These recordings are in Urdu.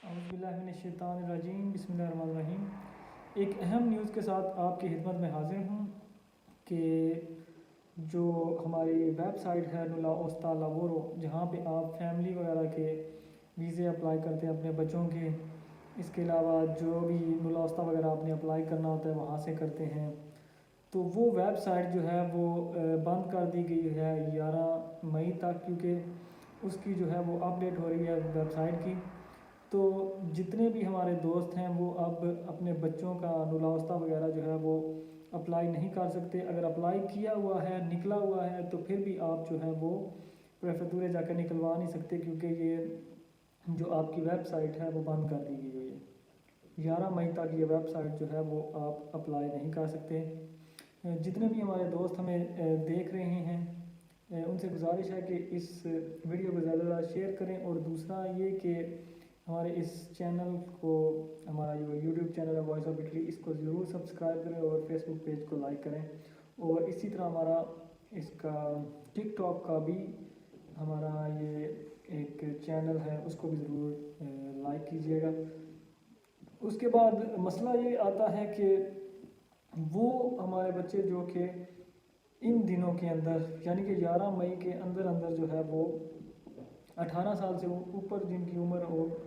اعوذ باللہ من الشیطان الرجیم، بسم اللہ الرحمن الرحیم۔ ایک اہم نیوز کے ساتھ آپ کی خدمت میں حاضر ہوں کہ جو ہماری ویب سائٹ ہے نولا اوستا لابورو، جہاں پہ آپ فیملی وغیرہ کے ویزے اپلائی کرتے ہیں اپنے بچوں کے، اس کے علاوہ جو بھی نولا اوستا وغیرہ آپ نے اپلائی کرنا ہوتا ہے وہاں سے کرتے ہیں، تو وہ ویب سائٹ جو ہے وہ بند کر دی گئی ہے 11 مئی تک، کیونکہ اس کی جو ہے وہ اپڈیٹ ہو رہی ہے ویب سائٹ کی۔ تو جتنے بھی ہمارے دوست ہیں وہ اب اپنے بچوں کا نولا اوستا وغیرہ جو ہے وہ اپلائی نہیں کر سکتے۔ اگر اپلائی کیا ہوا ہے، نکلا ہوا ہے، تو پھر بھی آپ جو ہے وہ پریفیکٹورے جا کے نکلوا نہیں سکتے، کیونکہ یہ جو آپ کی ویب سائٹ ہے وہ بند کر دی گئی ہوئی ہے۔ 11 مئی تک یہ ویب سائٹ جو ہے وہ آپ اپلائی نہیں کر سکتے۔ جتنے بھی ہمارے دوست ہمیں دیکھ رہے ہیں ان سے گزارش ہے کہ اس ویڈیو کو زیادہ سے زیادہ شیئر کریں، اور دوسرا یہ کہ ہمارے اس چینل کو، ہمارا جو یوٹیوب چینل ہے وائس آف اٹلی، اس کو ضرور سبسکرائب کریں اور فیس بک پیج کو لائک کریں، اور اسی طرح ہمارا اس کا ٹک ٹاک کا بھی ہمارا یہ ایک چینل ہے، اس کو بھی ضرور لائک کیجیے گا۔ اس کے بعد مسئلہ یہ آتا ہے کہ وہ ہمارے بچے جو کہ ان دنوں کے اندر، یعنی کہ 11 مئی کے اندر اندر جو ہے وہ 18 سال سے اوپر جن کی عمر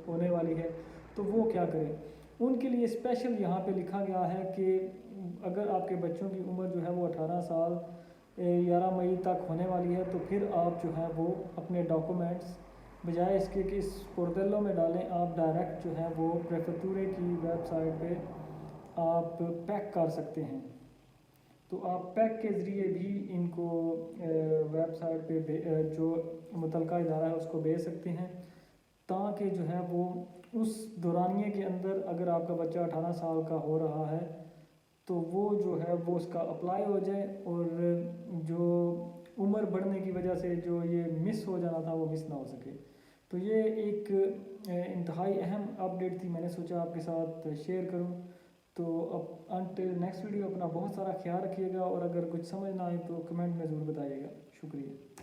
ہونے والی ہے، تو وہ کیا کریں؟ ان کے لیے اسپیشل یہاں پہ لکھا گیا ہے کہ اگر آپ کے بچوں کی عمر جو ہے وہ 18 سال 11 مئی تک ہونے والی ہے، تو پھر آپ جو ہے وہ اپنے ڈاکومنٹس بجائے اس کے کہ اس پورٹلوں میں ڈالیں، آپ ڈائریکٹ جو ہے وہ پریفیکٹورے کی ویب سائٹ پہ آپ پیک کر سکتے ہیں۔ تو آپ پیک کے ذریعے بھی ان کو ویب سائٹ پہ جو متعلقہ ادارہ ہے اس کو بھیج سکتے ہیں، تاکہ جو ہے وہ اس دورانیے کے اندر اگر آپ کا بچہ 18 سال کا ہو رہا ہے تو وہ جو ہے وہ اس کا اپلائی ہو جائے، اور جو عمر بڑھنے کی وجہ سے جو یہ مس ہو جانا تھا وہ مس نہ ہو سکے۔ تو یہ ایک انتہائی اہم اپڈیٹ تھی، میں نے سوچا آپ کے ساتھ شیئر کروں۔ تو اب انٹل نیکسٹ ویڈیو اپنا بہت سارا خیال رکھیے گا، اور اگر کچھ سمجھ نہ آئے تو کمنٹ میں ضرور بتائیے گا۔ شکریہ۔